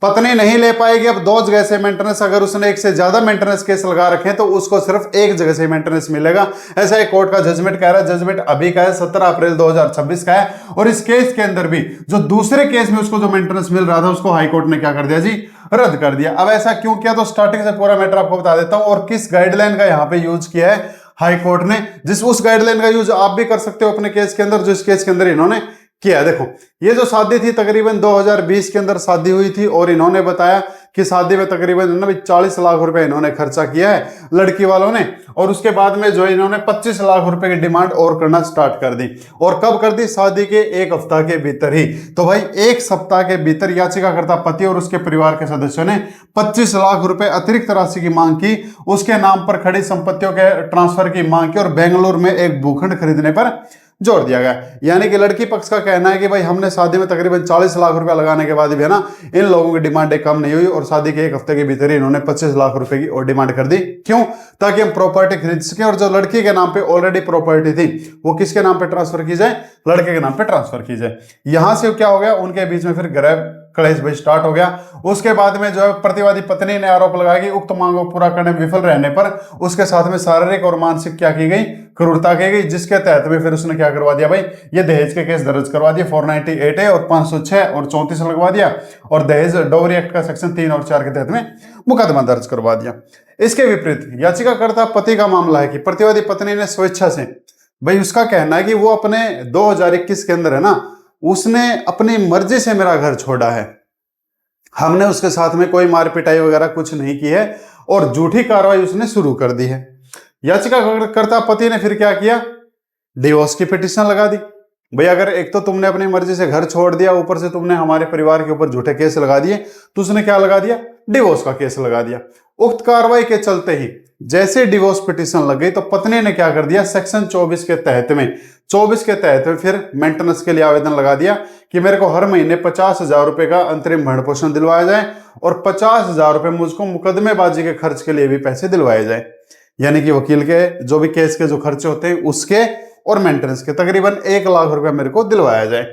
पत्नी नहीं ले पाएगी अब दो जगह से मेंटेनेंस। अगर उसने एक से ज्यादा मेंटेनेंस केस लगा रखे हैं तो उसको सिर्फ एक जगह से मेंटेनेंस मिलेगा। ऐसा एक कोर्ट का जजमेंट कह रहा है। जजमेंट अभी का है, 17 अप्रैल 2026 का है। और इस केस के अंदर भी जो दूसरे केस में उसको जो मेंटेनेंस मिल रहा था उसको हाई कोर्ट ने क्या कर दिया जी, रद्द कर दिया। अब ऐसा क्यों किया, तो स्टार्टिंग से पूरा मैटर आपको बता देता हूं और किस गाइडलाइन का यहाँ पे यूज किया है हाई कोर्ट ने, जिस उस गाइडलाइन का यूज आप भी कर सकते हो अपने केस के अंदर, जो इस केस के अंदर इन्होंने किया। देखो ये जो शादी थी तकरीबन 2020 के अंदर शादी हुई थी और इन्होंने बताया कि शादी में तकरीबन 40 लाख रुपए इन्होंने खर्चा किया है लड़की वालों ने। और उसके बाद में जो इन्होंने 25 लाख रुपए की डिमांड और करना स्टार्ट कर दी। और कब कर दी, शादी के एक हफ्ता के भीतर ही। तो भाई एक सप्ताह के भीतर याचिकाकर्ता पति और उसके परिवार के सदस्यों ने 25 लाख रुपए अतिरिक्त राशि की मांग की, उसके नाम पर खड़ी संपत्तियों के ट्रांसफर की मांग की और बेंगलुरु में एक भूखंड खरीदने पर जोड़ दिया गया। यानी कि लड़की पक्ष का कहना है कि भाई हमने शादी में तकरीबन 40 लाख रुपया लगाने के बाद भी है ना, इन लोगों की डिमांड कम नहीं हुई और शादी के एक हफ्ते के भीतर ही इन्होंने 25 लाख रुपए की और डिमांड कर दी। क्यों, ताकि हम प्रॉपर्टी खरीद सकें और जो लड़की के नाम पे ऑलरेडी प्रॉपर्टी थी वो किसके नाम पे ट्रांसफर की जाए, लड़के के नाम पे ट्रांसफर की जाए। यहां से क्या हो गया, उनके बीच में फिर गृह कलेश भी स्टार्ट हो गया। उसके बाद में जो है प्रतिवादी पत्नी ने आरोप लगाया कि उक्त मांग को पूरा करने में विफल रहने पर उसके साथ में शारीरिक और मानसिक क्या की गई, क्रूरता की गई, जिसके तहत में फिर उसने क्या करवा दिया भाई, ये दहेज के केस दर्ज करवा दिए 498 है और 506 और 34 लगवा दिया और दहेज डोवरी एक्ट का सेक्शन 3 और 4 के तहत में मुकदमा दर्ज करवा दिया। इसके विपरीत याचिकाकर्ता पति का मामला है कि प्रतिवादी पत्नी ने स्वेच्छा से, भाई उसका कहना है कि वो अपने 2021 के अंदर है ना, उसने अपनी मर्जी से मेरा घर छोड़ा है, हमने उसके साथ में कोई मार पिटाई वगैरह कुछ नहीं की है और झूठी कार्रवाई उसने शुरू कर दी है। याचिकाकर्ता पति ने फिर क्या किया, डिवोर्स की पिटीशन लगा दी। भाई अगर एक तो तुमने अपनी मर्जी से घर छोड़ दिया, ऊपर से तुमने हमारे परिवार के ऊपर झूठे केस लगा दिए, तो उसने क्या लगा दिया, डिवोर्स का केस लगा दिया। उक्त कार्रवाई के चलते ही जैसे डिवोर्स पिटीशन लग गई तो पत्नी ने क्या कर दिया, सेक्शन 24 के तहत में फिर मेंटेनेंस के लिए आवेदन लगा दिया कि मेरे को हर महीने 50,000 रुपए का अंतरिम भरण पोषण दिलवाया जाए और 50,000 रुपए मुझको मुकदमेबाजी के खर्च के लिए भी पैसे दिलवाए जाए। यानी कि वकील के जो भी केस के जो खर्चे होते हैं उसके और मेंटेनेंस के तकरीबन 1 लाख रुपया मेरे को दिलवाया जाए।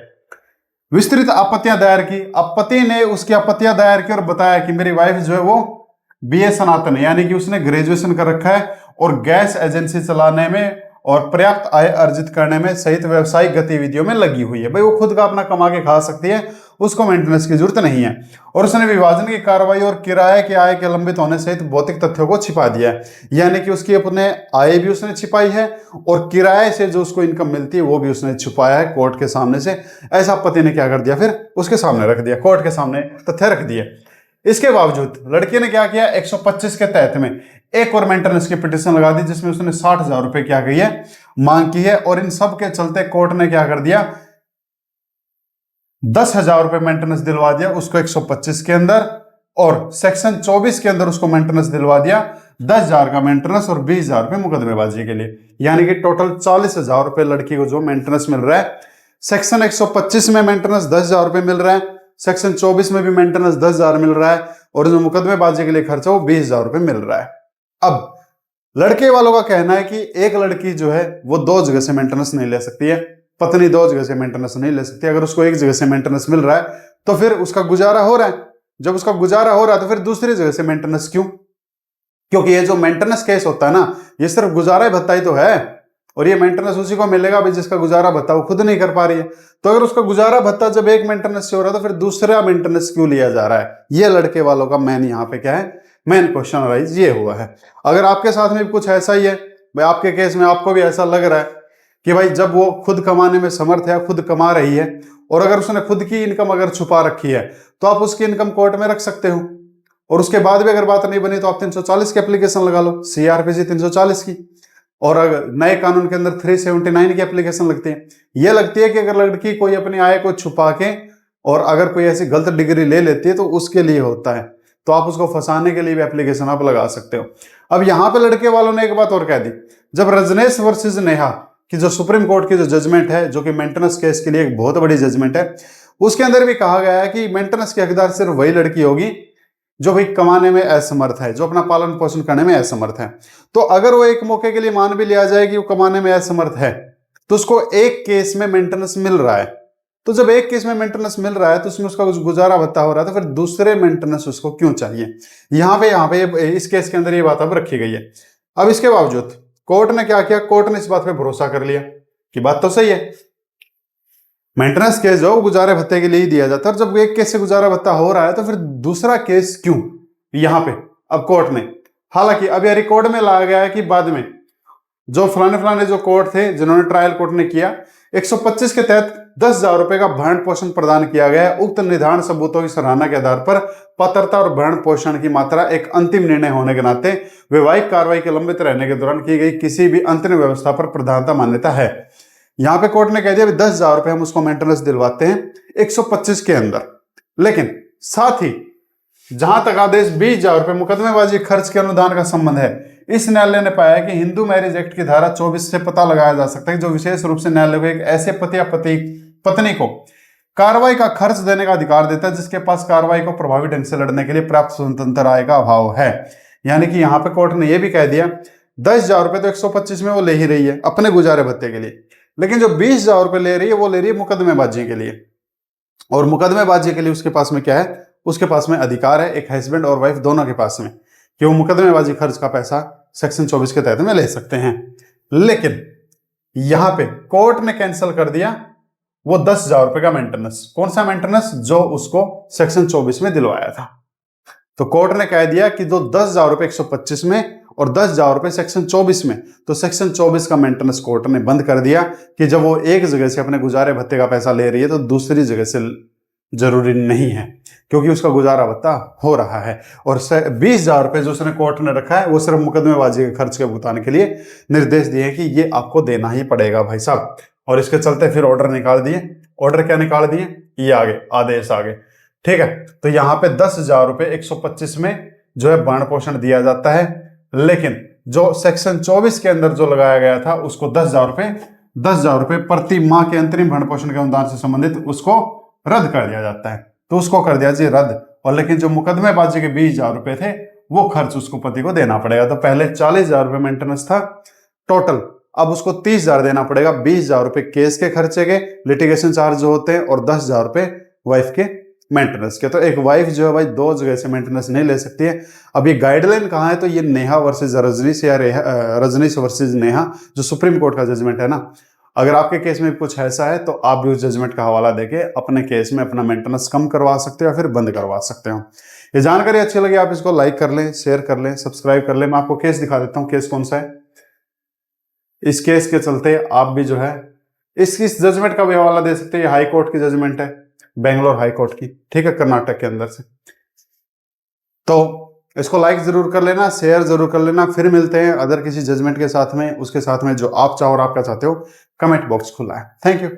विस्तृत आपत्तियां दायर की। अब पति ने उसकी आपत्तियां दायर की और बताया कि मेरी वाइफ जो है वो बीए सनातन है, यानी कि उसने ग्रेजुएशन कर रखा है और गैस एजेंसी चलाने में और पर्याप्त आय अर्जित करने में सहित व्यवसायिक गतिविधियों में लगी हुई है। भाई वो खुद का अपना कमा के खा सकती है, उसको मेंटेनेंस की जरूरत नहीं है। और उसने विभाजन की कार्रवाई और किराए के आय के लंबित होने सहित भौतिक तथ्यों को छिपा दिया है। यानी कि उसकी अपने आय भी उसने छिपाई है और किराए से जो उसको इनकम मिलती है वो भी उसने छुपाया है कोर्ट के सामने से। ऐसा पति ने क्या कर दिया, फिर उसके सामने रख दिया, कोर्ट के सामने तथ्य रख दिए। इसके बावजूद लड़की ने क्या किया, 125 के तहत में एक और मेंटेनेंस की पिटीशन लगा दी जिसमें उसने 60,000 रुपए क्या की है, मांग की है। और इन सब के चलते कोर्ट ने क्या कर दिया, 10,000 रुपए मेंटेनेंस दिलवा दिया उसको 125 के अंदर और सेक्शन 24 के अंदर उसको मेंटेनेंस दिलवा दिया 10,000 का मेंटेनेंस और 20,000 रुपए मुकदमेबाजी के लिए। यानी कि टोटल 40,000 रुपए लड़की को जो मेंटेनेंस मिल रहा है। सेक्शन 125 में मेंटेनेंस 10,000 रुपए मिल रहा है, सेक्शन 24 में भी मेंटेनेंस 10,000 मिल रहा है और जो मुकदमेबाजी के लिए खर्चा वो 20,000 रुपए मिल रहा है। अब लड़के वालों का कहना है कि एक लड़की जो है वो दो जगह से मेंटेनेंस नहीं ले सकती है, पत्नी दो जगह से मेंटेनेंस नहीं ले सकती। अगर उसको एक जगह से मेंटेनेंस मिल रहा है तो फिर उसका गुजारा हो रहा है, जब उसका गुजारा हो रहा है तो फिर दूसरी जगह से मेंटेनेंस क्यों? क्योंकि ये जो मेंटेनेंस केस होता है ना, ये सिर्फ गुजारा भत्ता ही तो है और ये मेंटेनेंस उसी को मिलेगा भाई जिसका गुजारा भत्ता वो खुद नहीं कर पा रही है। तो अगर उसका गुजारा भत्ता जब एक मेंटेनेंस से हो रहा है तो फिर दूसरा मेंटेनेंस क्यों लिया जा रहा है? ये लड़के वालों का मेन यहाँ पे क्या है, मेन क्वेश्चन राइज ये हुआ है। अगर आपके साथ में भी कुछ ऐसा ही है, भाई आपके केस में आपको भी ऐसा लग रहा है कि भाई जब वो खुद कमाने में समर्थ है, खुद कमा रही है और अगर उसने खुद की इनकम अगर छुपा रखी है तो आप उसकी इनकम कोर्ट में रख सकते हो और उसके बाद भी अगर बात नहीं बनी तो आप 340 की एप्लीकेशन लगा लो, CRPC 340 की। और अगर नए कानून के अंदर 379 की एप्लीकेशन लगती है। यह लगती है कि अगर लड़की कोई अपनी आय को छुपा के और अगर कोई ऐसी गलत डिग्री ले लेती है तो उसके लिए होता है, तो आप उसको फंसाने के लिए भी एप्लीकेशन आप लगा सकते हो। अब यहां पे लड़के वालों ने एक बात और कह दी, जब रजनेश वर्सेस नेहा की जो सुप्रीम कोर्ट की जो जजमेंट है, जो कि मेंटेनेंस केस के लिए एक बहुत बड़ी जजमेंट है, उसके अंदर भी कहा गया है कि मेंटेनेंस की हकदार सिर्फ वही लड़की होगी जो भाई कमाने में असमर्थ है, जो अपना पालन पोषण करने में असमर्थ है। तो अगर वो एक मौके के लिए मान भी लिया जाए कि वो कमाने में असमर्थ है तो उसको एक केस में मेंटेनेंस मिल रहा है तो जब एक केस में मेंटेनेंस मिल रहा है तो उसमें उसका कुछ गुजारा भत्ता हो रहा है, तो फिर दूसरे मेंटेनेंस उसको क्यों चाहिए? यहाँ पे इस केस के अंदर ये बात अब रखी गई है। अब इसके बावजूद कोर्ट ने क्या किया, कोर्ट ने इस बात पे भरोसा कर लिया कि बात तो सही है, मेंटेनेंस केस जो गुजारे भत्ते के लिए ही दिया जाता है, और जब एक केस से गुजारा भत्ता हो रहा है तो फिर दूसरा केस क्यों यहां पे? अब कोर्ट ने, हालांकि अब यह रिकॉर्ड में लाया गया है कि बाद में जो फलाने जो कोर्ट थे जिन्होंने ट्रायल कोर्ट ने किया, 125 के तहत 10,000 रुपए का भरण पोषण प्रदान किया गया है। उक्त निर्धारण सबूतों की सराहना के आधार पर पात्रता और भरण पोषण की मात्रा एक अंतिम निर्णय होने के नाते वैवाहिक कार्रवाई के लंबित रहने के दौरान की गई किसी भी अंतरिम व्यवस्था पर प्रधानता मान्यता है। यहां पे कोर्ट ने कह दिया 10,000 रुपए हम उसको मेंटेनेंस दिलवाते हैं 125 के अंदर, लेकिन साथ ही जहां तक आदेश 20,000 रुपए मुकदमेबाजी खर्च के अनुदान का संबंध है, इस न्यायालय ने पाया कि हिंदू मैरिज एक्ट की धारा 24 से पता लगाया जा सकता है जो विशेष रूप से न्यायालय को एक ऐसे पति या पत्नी को कार्रवाई का खर्च देने का अधिकार देता है जिसके पास कार्रवाई को प्रभावी ढंग से लड़ने के लिए पर्याप्त स्वतंत्र आय का अभाव है। यानी कि यहाँ पे कोर्ट ने यह भी कह दिया 10,000 रुपए तो 125 में वो ले ही रही है अपने गुजारे भत्ते के लिए, लेकिन जो 20,000 रुपए ले रही है वो ले रही है मुकदमेबाजी के लिए, और मुकदमेबाजी के लिए उसके पास में क्या है, उसके पास में अधिकार है, एक हस्बैंड और वाइफ दोनों के पास में, कि वो मुकदमेबाजी खर्च का पैसा सेक्शन 24 के तहत में ले सकते हैं। लेकिन यहां पे कोर्ट ने कैंसिल कर दिया वो 10,000 रुपए का मेंटेनेंस। कौन सा मेंटेनेंस? जो उसको सेक्शन 24 में दिलवाया था। तो कोर्ट ने कह दिया कि जो 10,000 रुपए 125 में और 10,000 रुपए सेक्शन 24 में, तो सेक्शन 24 का मेंटेनेंस कोर्ट ने बंद कर दिया कि जब वो एक जगह से अपने गुजारे भत्ते का पैसा ले रही है तो दूसरी जगह से जरूरी नहीं है, क्योंकि उसका गुजारा भत्ता हो रहा है। और 20,000 रुपए जो उसने कोर्ट ने रखा है वो सिर्फ मुकदमेबाजी के खर्च के भुगतान के लिए निर्देश दिए कि ये आपको देना ही पड़ेगा भाई साहब। और इसके चलते फिर ऑर्डर निकाल दिए। ऑर्डर क्या निकाल दिए? ये आगे आदेश आगे, ठीक है। तो यहाँ पे 10,000 रुपए 125 में जो है भरण पोषण दिया जाता है, लेकिन जो सेक्शन 24 के अंदर जो लगाया गया था उसको 10,000 रुपए प्रति माह के अंतरिम भरण पोषण के अनुदान से संबंधित उसको रद्द कर दिया जाता है। तो उसको कर दिया जी रद्द, और लेकिन जो मुकदमेबाजी के 20,000 रुपए थे वो खर्च उसको पति को देना पड़ेगा। तो पहले 40,000 रुपए मेंटेनेंस था टोटल, अब उसको 30,000 देना पड़ेगा। 20,000 रुपए केस के खर्चे के, लिटिगेशन चार्ज जो होते हैं, और 10,000 रुपए वाइफ के मेंटेनेंस के। तो एक वाइफ जो है भाई दो जगह से मेंटेनेंस नहीं ले सकती है। अब ये गाइडलाइन कहाँ है? तो ये नेहा वर्सेज रजनीश या रजनीश वर्सेज नेहा जो सुप्रीम कोर्ट का जजमेंट है ना, अगर आपके केस में कुछ ऐसा है तो आप भी उस जजमेंट का हवाला देके अपने केस में अपना मेंटेनेंस कम करवा सकते हो या फिर बंद करवा सकते हो। ये जानकारी अच्छी लगी आप इसको लाइक कर लें, शेयर कर लें, सब्सक्राइब कर लें। मैं आपको केस दिखा देता हूँ, केस कौन सा है। इस केस के चलते आप भी जो है इस जजमेंट का भी हवाला दे सकते हैं। हाई कोर्ट की जजमेंट है, बेंगलोर हाई कोर्ट की, ठीक है, कर्नाटक के अंदर से। तो इसको लाइक जरूर कर लेना, शेयर जरूर कर लेना। फिर मिलते हैं अदर किसी जजमेंट के साथ में, उसके साथ में जो आप चाहो और आप क्या चाहते हो। कमेंट बॉक्स खुला है। Thank you.